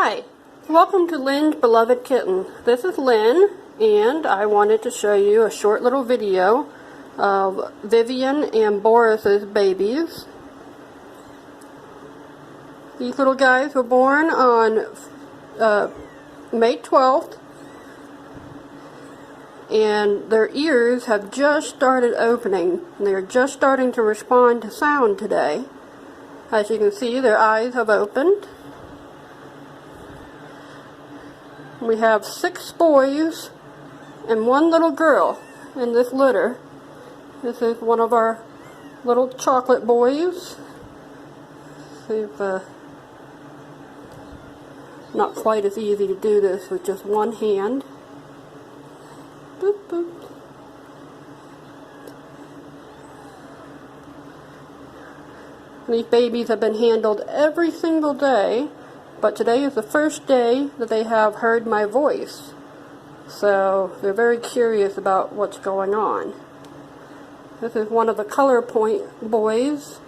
Hi, welcome to Lynn's Beloved Kitten. This is Lynn, and I wanted to show you a short little video of Vivian and Boris's babies. These little guys were born on May 12th, and their ears have just started opening. They're just starting to respond to sound today. As you can see, their eyes have opened. We have 6 boys and 1 little girl in this litter. This is one of our little chocolate boys. They've not quite as easy to do this with just one hand. Boop, boop. These babies have been handled every single day, but today is the first day that they have heard my voice. So they're very curious about what's going on. This is one of the color point boys.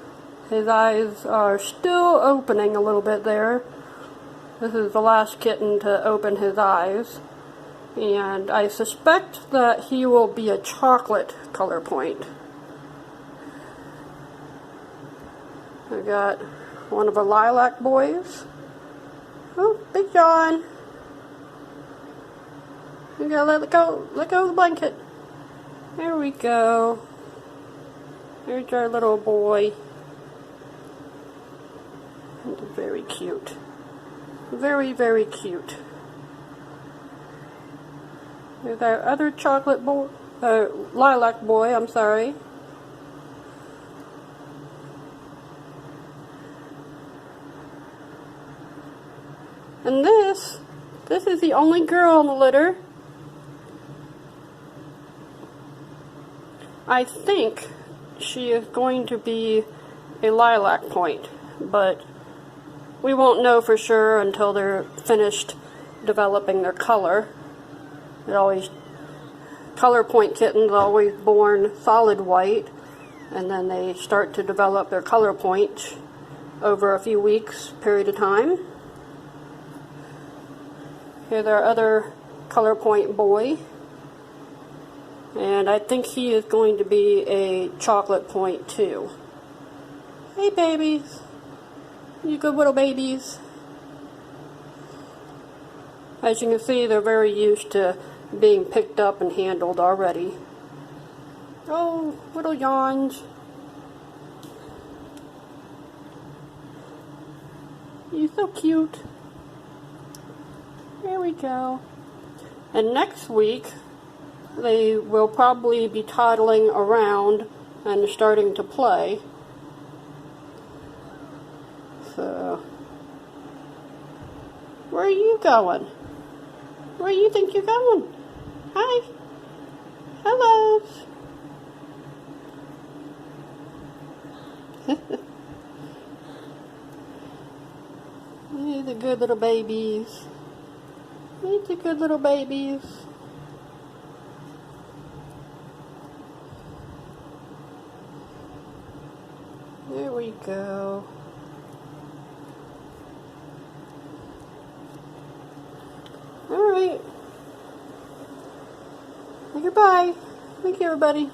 His eyes are still opening a little bit there. This is the last kitten to open his eyes. And I suspect that he will be a chocolate color point. I got one of our lilac boys. Oh, Big John. You gotta let go of the blanket. There we go. There's our little boy. And very cute. Very, very cute. There's our other chocolate boy, lilac boy, I'm sorry. And this is the only girl in the litter. I think she is going to be a lilac point, but we won't know for sure until they're finished developing their color. Color point kittens are always born solid white, and then they start to develop their color point over a few weeks period of time. Here's our other color point boy, and I think he is going to be a chocolate point too. Hey babies, you good little babies. As you can see, they're very used to being picked up and handled already. Oh, little yawns. You're so cute. There we go. And next week, they will probably be toddling around and starting to play. So, where are you going? Where do you think you're going? Hi. Hello. These are good little babies. These are good little babies. There we go. Alright. Goodbye. Thank you, everybody.